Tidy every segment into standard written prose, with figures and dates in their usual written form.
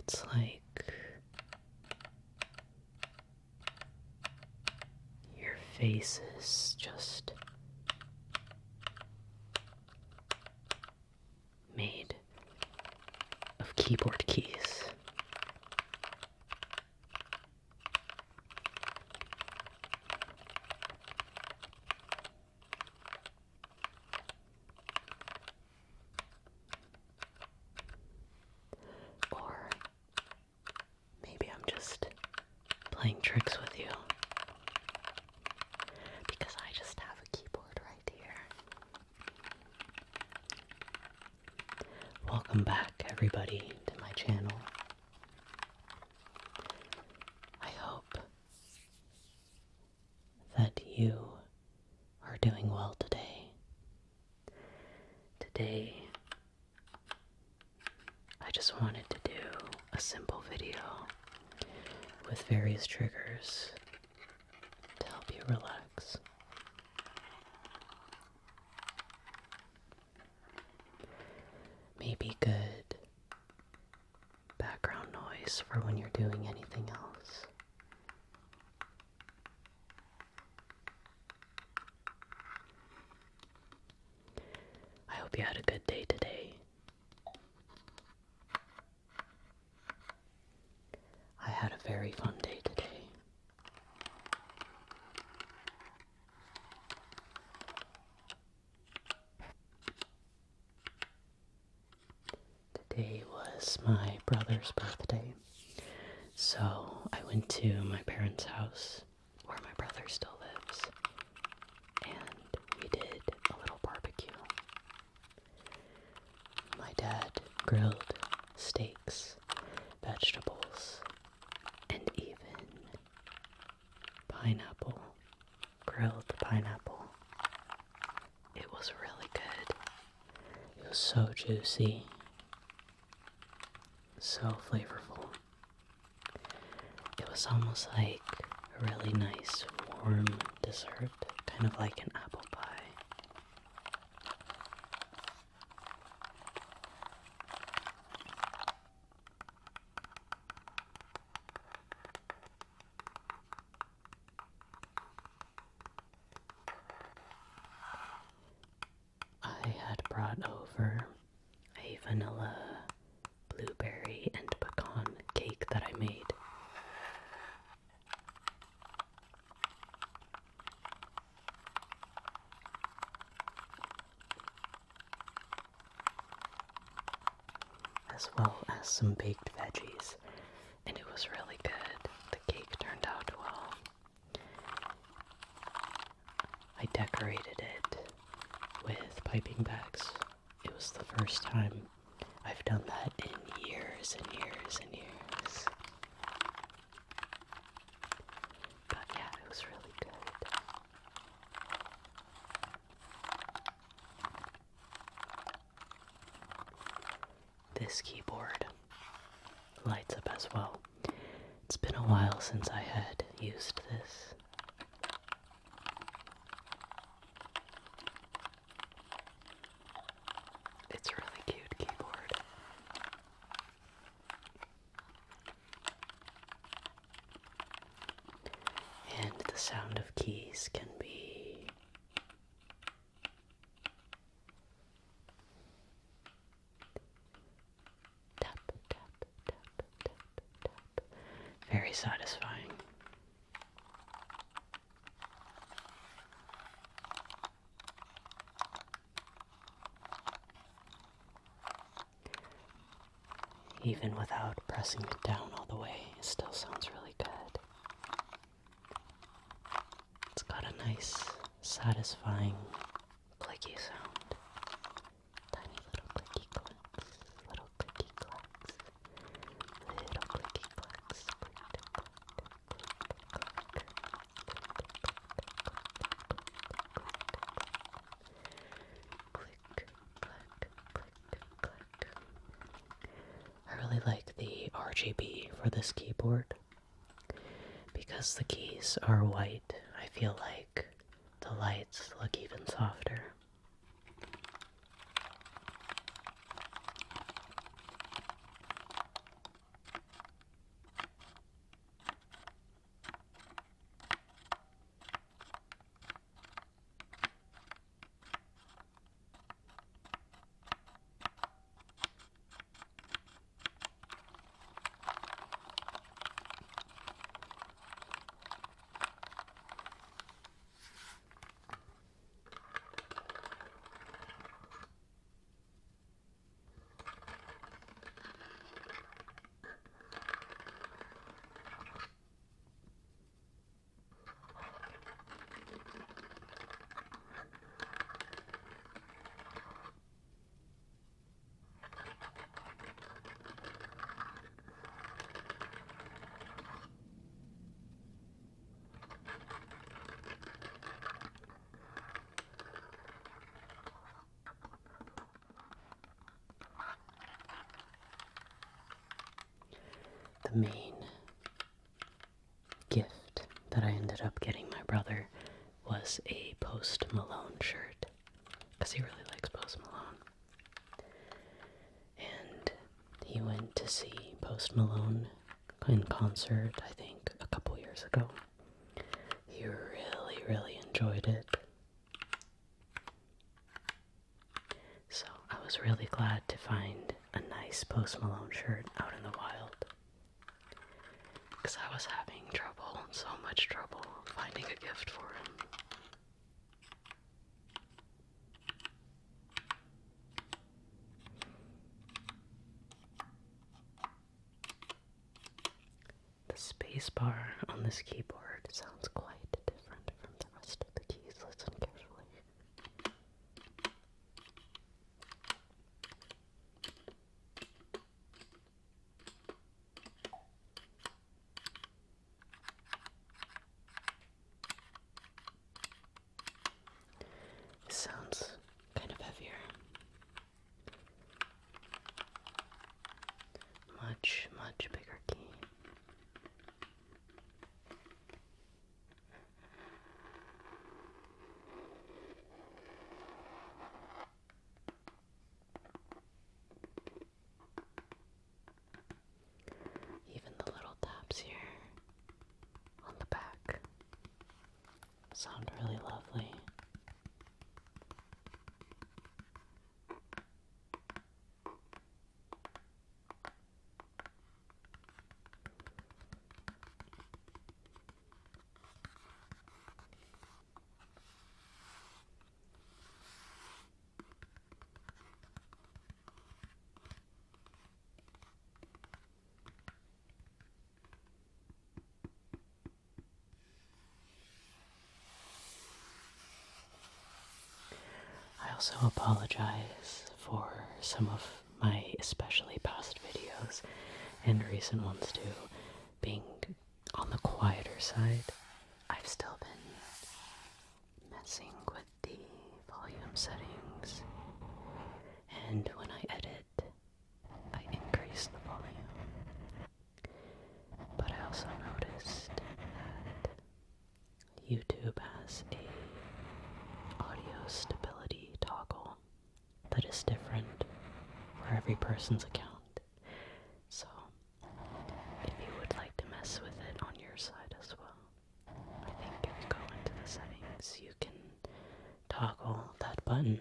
It's like your face is just made of keyboard keys. Or maybe I'm just playing tricks with you, because I just have a keyboard right here. Welcome back, everybody, to my channel. I hope that you are doing well today. Today, I just wanted to do a simple video with various triggers to help you relax. Maybe good background noise for when you're doing anything else. I hope you had a good day today. I had a very fun day today. Today was my brother's birthday, so I went to my parents' house where my brother still lives, and we did a little barbecue. My dad grilled steaks, vegetables, and even pineapple, grilled pineapple. It was really good. It was so juicy, so flavorful. It was almost like a really nice warm dessert, kind of like an apple pie. I had brought over a vanilla, blueberry, and pecan cake that I made. As well as some baked veggies, and it was really good. The cake turned out well. I decorated it with piping bags. It was the first time I've done that in years and years and years. But yeah, it was really good. This keyboard lights up as well. It's been a while since I had used this. It's a really cute keyboard. And the sound of keys can be tap, tap, tap, tap, tap. Very satisfying. Even without pressing it down all the way, it still sounds really good. It's got a nice, satisfying, clicky sound. Tiny little clicky clicks, little clicky clicks, little clicky clicks. Click, clack, click, clack. I really like the RGB for this keyboard. Because the keys are white, I feel like the lights look even softer. main gift that I ended up getting my brother was a Post Malone shirt, because he really likes Post Malone. And he went to see Post Malone in concert, I think, a couple years ago. He really, really enjoyed it. So I was really glad to find a nice Post Malone shirt out in the wild, because I was having trouble, so much trouble, finding a gift for him. The spacebar on this keyboard sounds quite different from the rest of the keys. Listen carefully. It sounds kind of heavier. Much, much bigger key. Even the little taps here on the back sound really lovely. I also apologize for some of my especially past videos, and recent ones too, being on the quieter side. I've still been messing with the volume settings, and when I edit, I increase the volume. But I also noticed that YouTube has a audio stability toggle that is different for every person's account. So if you would like to mess with it on your side as well, I think if you go into the settings, you can toggle that button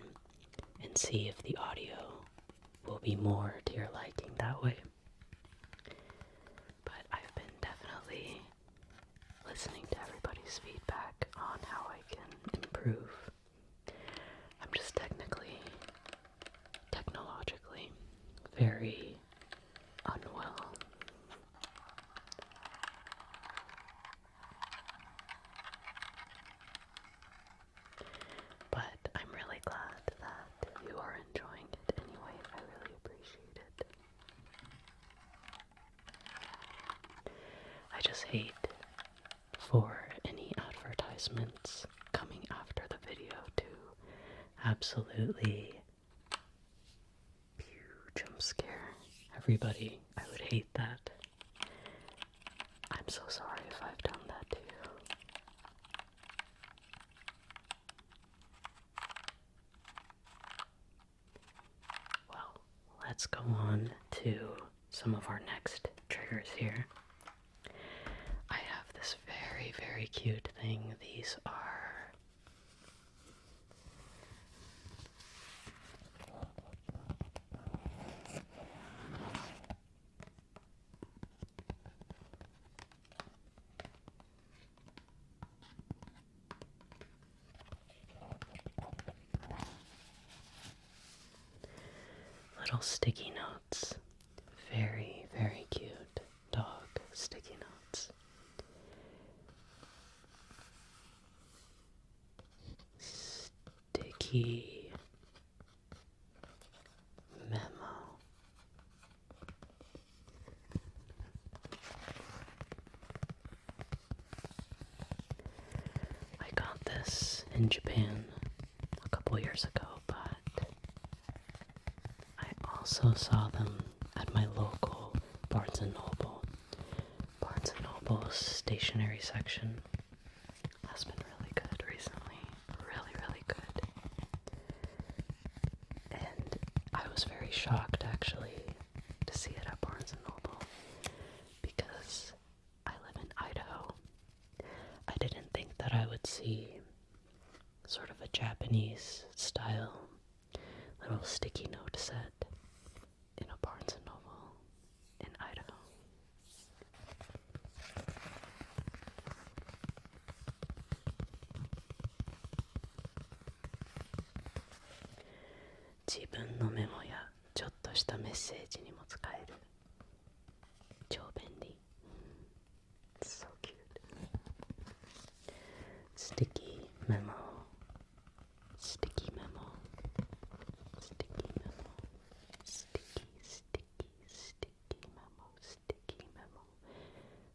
and see if the audio will be more to your liking that way. But I've been definitely listening to everybody's feedback on how I can improve. I'm just technologically very unwell. But I'm really glad that you are enjoying it anyway. I really appreciate it. I just hate for any advertisements coming after the video to absolutely jump scare everybody. I would hate that. I'm so sorry if I've done that to you. Well, let's go on to some of our next triggers here. I have this very, very cute thing. These are little sticky notes. Very, very cute dog sticky notes. Sticky memo. I got this in Japan a couple years ago, but I also saw them at my local Barnes & Noble, mobile stationery section has been really good recently. Really, really good. And I was very shocked actually to see it at Barnes & Noble because I live in Idaho. I didn't think that I would see sort of a Japanese style little sticky note set in a Barnes & Noble in Idaho. Jibun no memo ya chottoshita message ni mo tsukaeru. Chou benri. It's so cute. Sticky memo. Sticky memo. Sticky memo. Sticky, sticky, sticky memo. Sticky memo.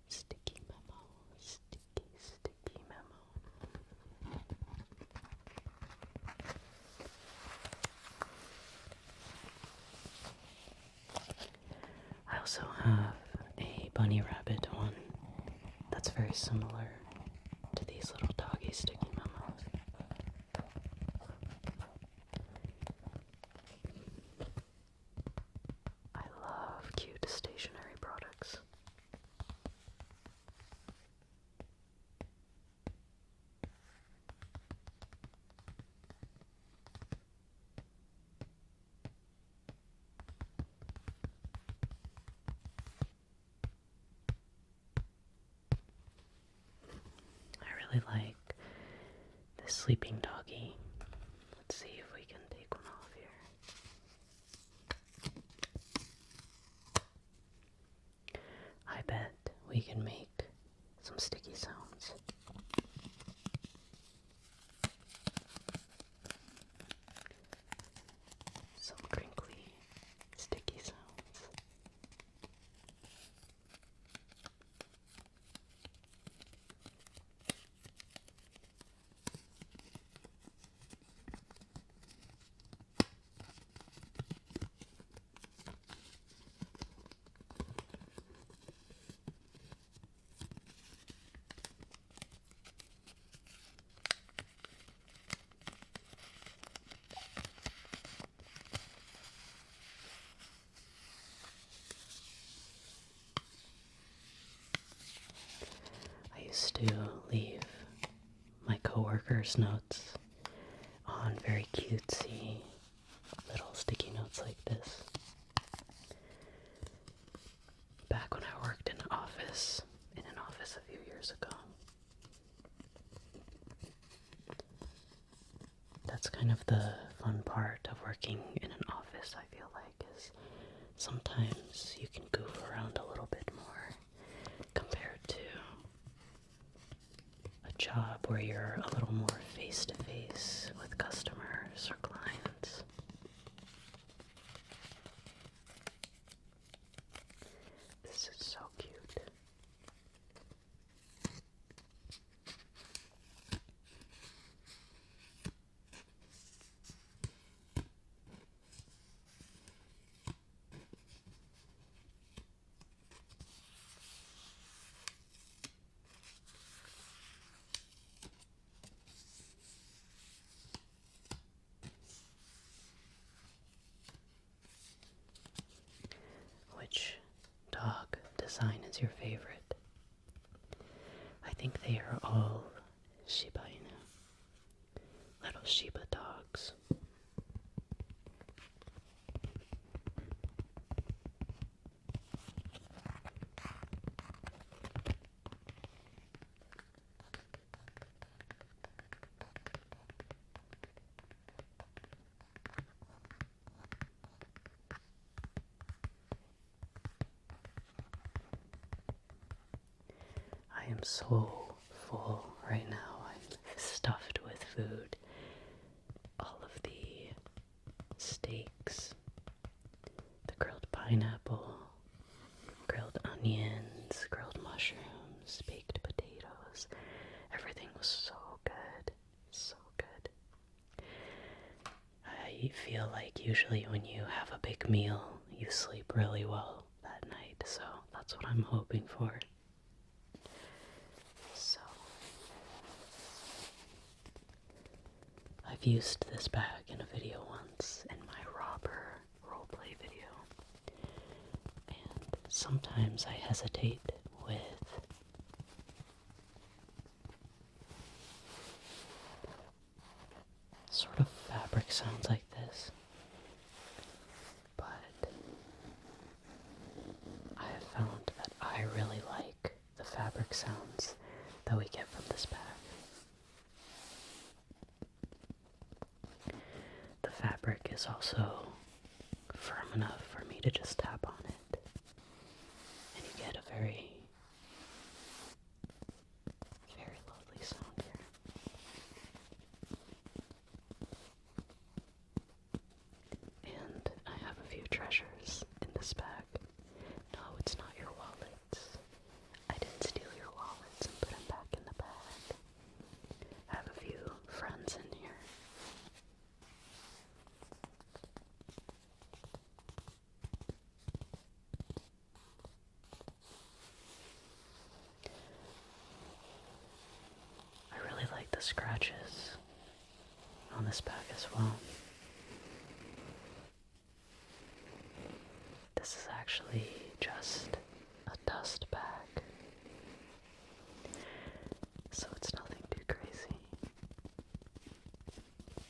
Sticky memo. Sticky, sticky memo. I also have a bunny rabbit one that's very similar to these little doggy sticky memos. I love cute stationery products. I really like this sleeping doggy. Let's see if we can take one off here. I bet we can make some sticky sounds. Some crinkly, sticky sounds. I used to leave my coworkers' notes on very cutesy little sticky notes like this. Back when I worked in an office a few years ago. That's kind of the fun part of working in an office, I feel like, is sometimes you can goof around a little bit more compared to a job where you're a little more face-to-face with customers or clients. This is so cute. Which dog design is your favorite? I think they are all Shiba Inu, little Shiba dogs. I am so full right now. I'm stuffed with food. All of the steaks, the grilled pineapple, grilled onions, grilled mushrooms, baked potatoes. Everything was so good. So good. I feel like usually when you have a big meal, you sleep really well that night. So that's what I'm hoping for. I've used this bag in a video once in my robber roleplay video, and sometimes I hesitate with sort of fabric sounds like this, but I have found that I really like the fabric sounds that we get from this bag. The fabric is also firm enough for me to just tap on it, and you get a very, very lovely sound here. And I have a few treasures in this bag. No, it's not your wallets. I didn't steal your wallets and put them back in the bag. I have a few friends in here. I really like the scratches on this bag as well. This is actually just a dust bag, so it's nothing too crazy.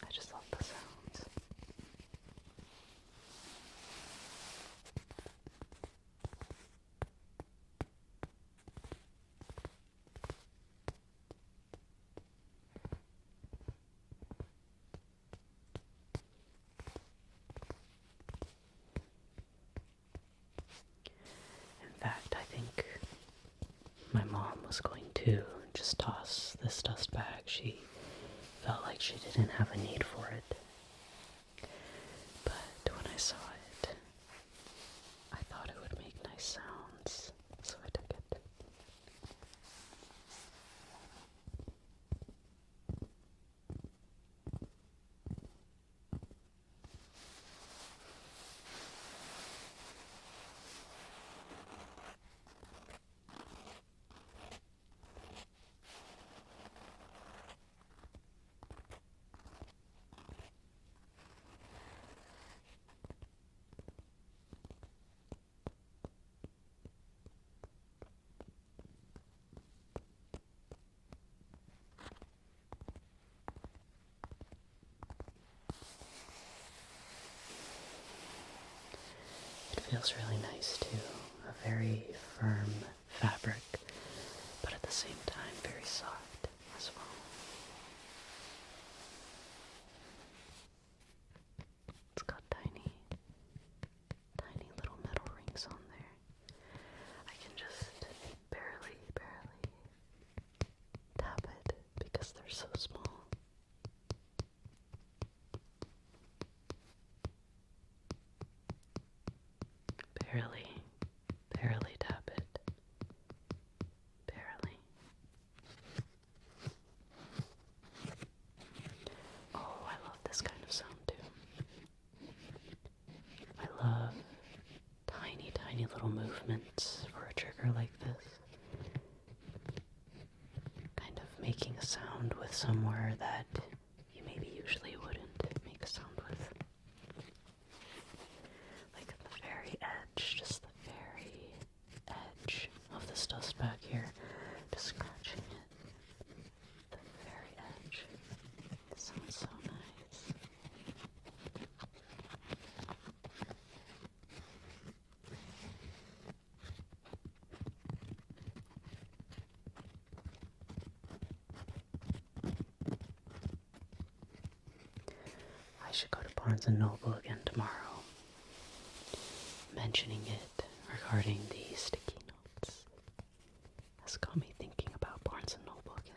I just love the sounds. In fact, I think my mom was going to just toss this dust bag. She felt like she didn't have a need for it. But when I saw it, I thought it would make nice sounds, so I took it. It feels really nice too, a very firm fabric, but at the same time very soft as well. It's got tiny, tiny little metal rings on there. I can just barely tap it because they're so small. Barely tap it. Barely. Oh, I love this kind of sound too. I love tiny little movements for a trigger like this. Kind of making a sound with somewhere that you maybe usually wouldn't make a sound with. Like at the very edge, just the very edge of this dust bag here. Just scratching it. The very edge. It sounds so nice. I should go to Barnes & Noble again tomorrow. Mentioning it regarding the sticky notes has got me thinking about Barnes & Noble again.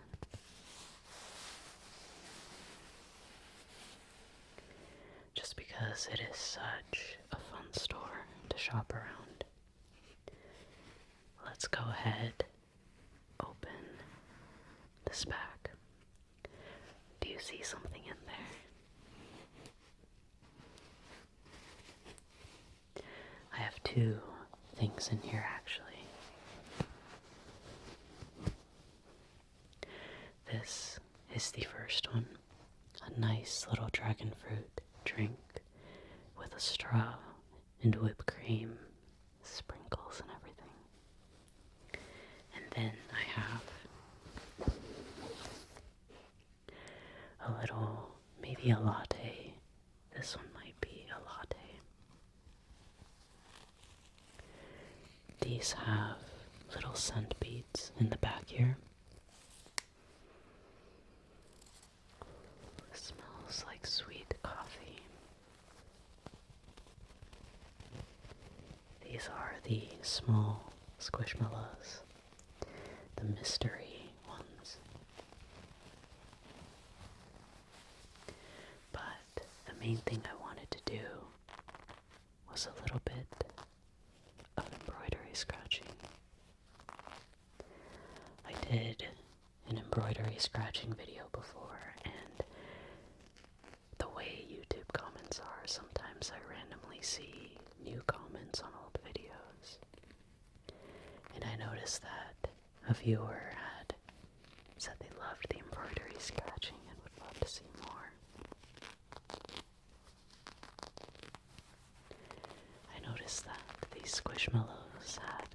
Just because it is such a fun store to shop around. Let's go ahead, open this bag. Do you see something in there? I have two things in here actually. This is the first one, a a nice little dragon fruit drink with a straw and whipped cream, sprinkles and everything. And then I have a little, maybe a latte. This one might be a latte. These have little scent beads in the back here. It smells like sweet coffee. These are the small squishmallows, the mystery ones. But the main thing I wanted to do was a little bit of embroidery scratching. I did an embroidery scratching video before, and the way YouTube comments are, sometimes I randomly see new comments on old videos. And I noticed that a viewer had said they loved the embroidery scratching and would love to see more. I noticed that these squishmallows had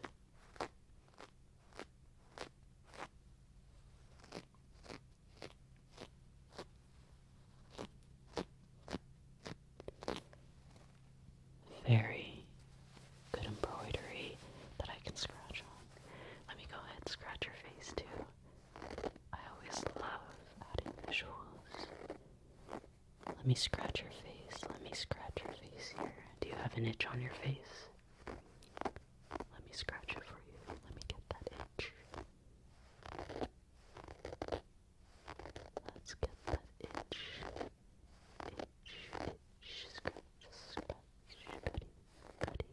very good embroidery that I can scratch on. Let me go ahead and scratch your face too. I always love adding visuals. Let me scratch your face. Let me scratch your face here. Do you have an itch on your face? Let me scratch it for you. Let me get that itch. Let's get that itch. Itch, scratch, scratch, cutty,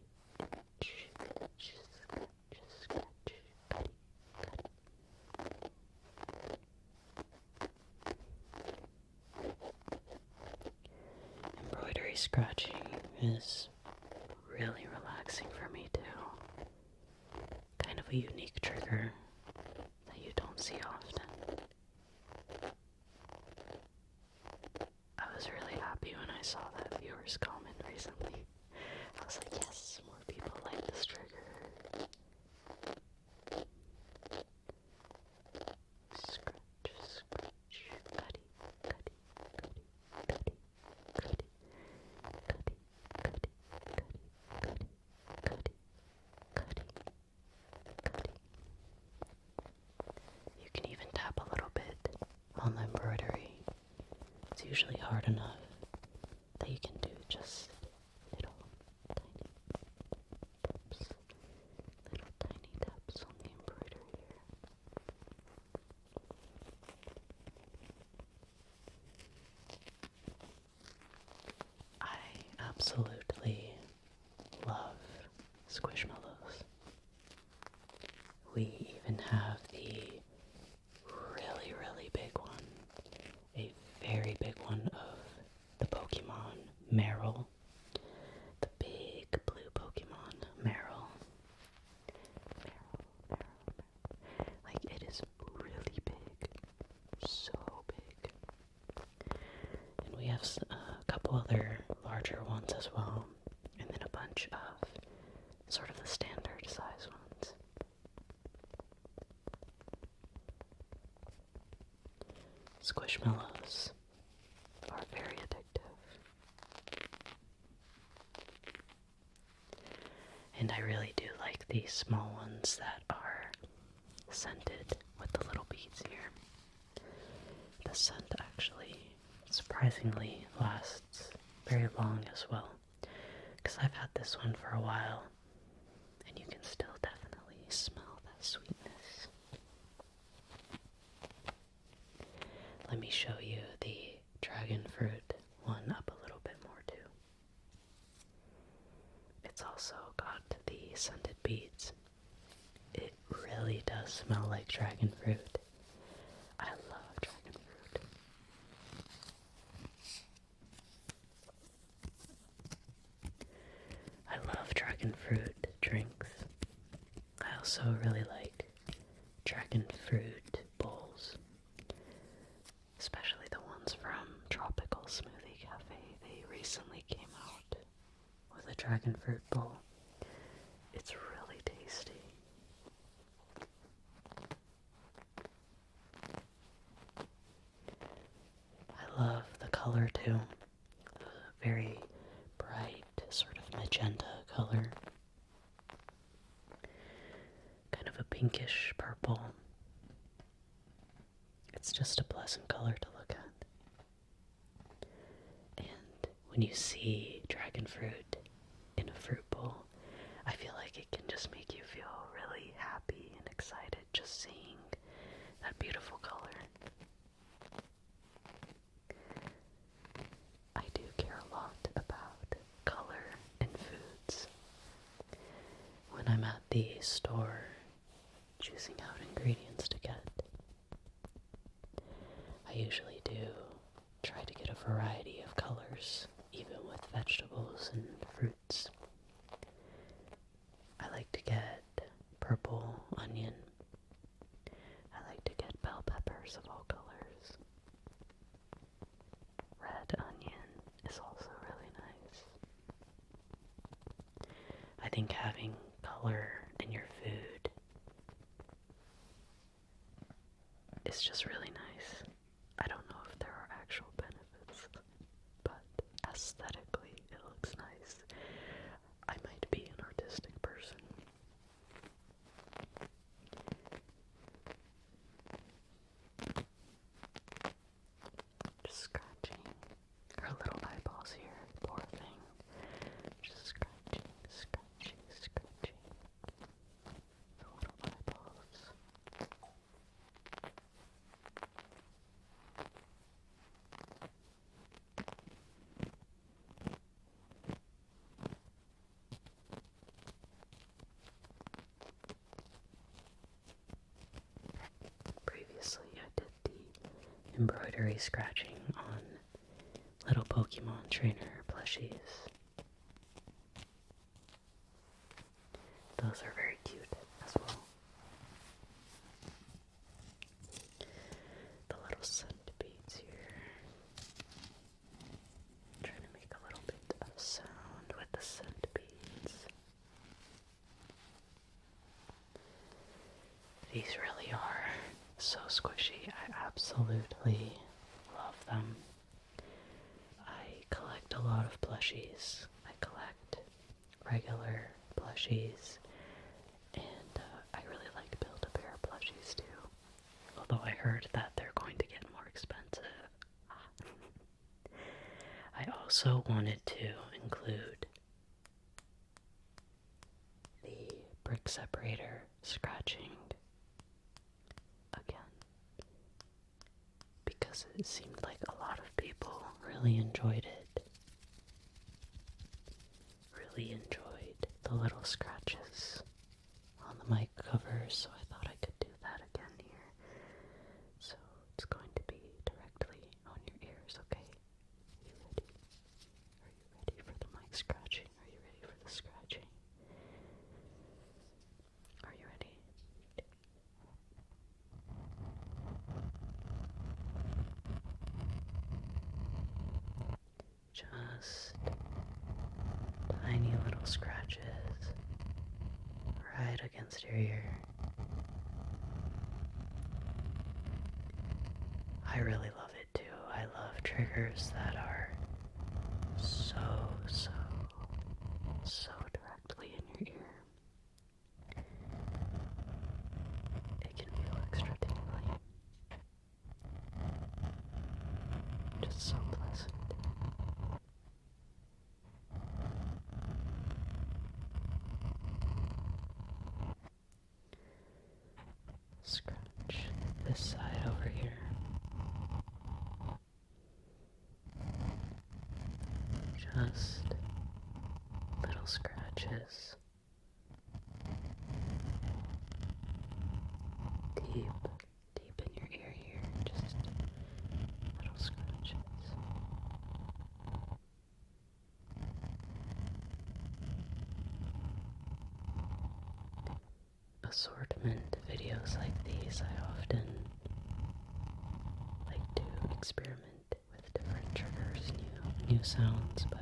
itch, scratch, cutty. Embroidery scratching is really relaxing for me too. Kind of a unique trigger that you don't see often. I was really happy when I saw that viewer's comment recently. I was like, yes, more people like this trigger. Scratch, scratch, cutty, cutty, cutty, cutty, cutty, cutty, cutty, cutty, cutty, cutty, cutty. You can even tap a little bit on the embroidery. It's usually hard enough that you can do just little tiny taps, little tiny taps on the embroidery here. I absolutely love squishmallows. We even have the really, really big one, a very big one of the Pokemon Meryl, the big blue Pokemon Meryl. Like, it is really big, so big. And we have a couple other larger ones as well, and then a bunch of sort of the standard size ones. Squishmallows are very addictive. And I really do like these small ones that are scented with the little beads here. The scent actually surprisingly lasts very long as well, because I've had this one for a while and you can still definitely smell that sweetness. Let me show you the dragon fruit one up a little bit more too. It's also got the scented beads. It really does smell like dragon fruit. I love dragon fruit. I love dragon fruit drinks. I also really like dragon fruit bowls, especially the ones from tropical dragon fruit bowl. It's really tasty. I love the color too. The very bright, sort of magenta color. Kind of a pinkish purple. It's just a pleasant color to look at. And when you see dragon fruit in a fruit bowl, I feel like it can just make you feel really happy and excited just seeing that beautiful color. I do care a lot about color in foods. When I'm at the store choosing out ingredients to get, I usually do try to get a variety of colors, even with vegetables and fruits. I like to get purple onion. I like to get bell peppers of all colors. Red onion is also really nice. I think having color in your food is just really nice. I don't know if there are actual benefits, but aesthetically it looks nice. I might be an artistic person. Just scratching her little eyeballs here, poor thing. Just scratching, scratching, scratching the little eyeballs. Previously, I did the embroidery scratching on little Pokemon trainer plushies. Those are very cute as well. The little centipedes here. Trying to make a little bit of sound with the centipedes. These really are so squishy. I absolutely love them. I collect a lot of plushies. I collect regular plushies, and I really like Build-A-Bear plushies too. Although I heard that they're going to get more expensive. I also wanted to include the brick separator scratching again, because it seemed like a lot of people really enjoyed it. Really enjoyed the little scratches on the mic cover, so I thought I could do that again here. So it's going to be directly on your ears, okay? Are you ready? Are you ready for the mic scratching? Are you ready for the scratching? Are you ready? Just tiny little scratches right against your ear. I really love it too. I love triggers that are so directly in your ear. It can feel extra tingly. Just so pleasant. Scratch this side over here. Just little scratches. Deep in your ear here. Just little scratches. Assortment videos like these, I often like to experiment with different triggers, new sounds, but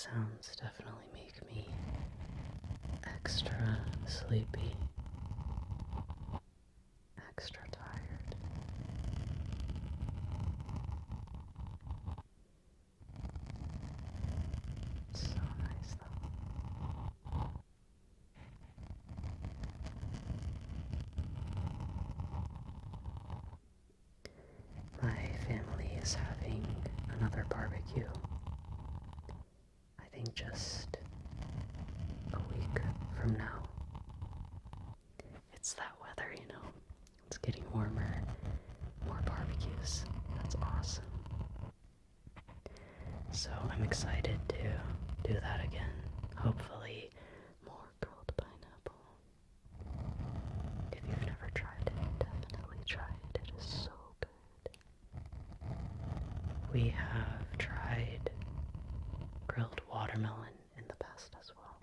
sounds definitely make me extra sleepy, extra tired. It's so nice though. My family is having another barbecue. I think just a week from now. It's that weather, you know. It's getting warmer. More barbecues. That's awesome. So I'm excited to do that again. Hopefully more grilled pineapple. If you've never tried it, definitely try it. It is so good. We have tried grilled watermelon in the past as well.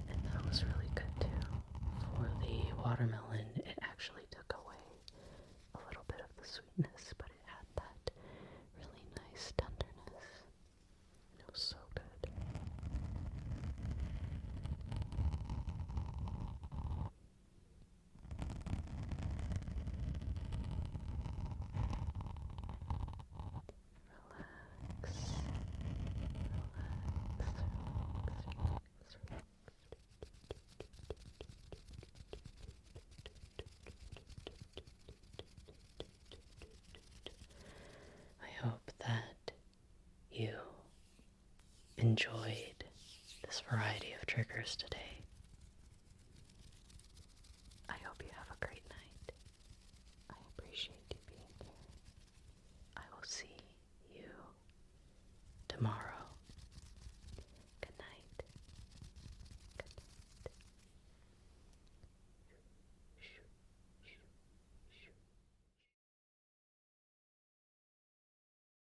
And that was really good too. For the watermelon, it actually took away a little bit of the sweetness, but it had that really nice tenderness. It was so good. I hope that you enjoyed this variety of triggers today.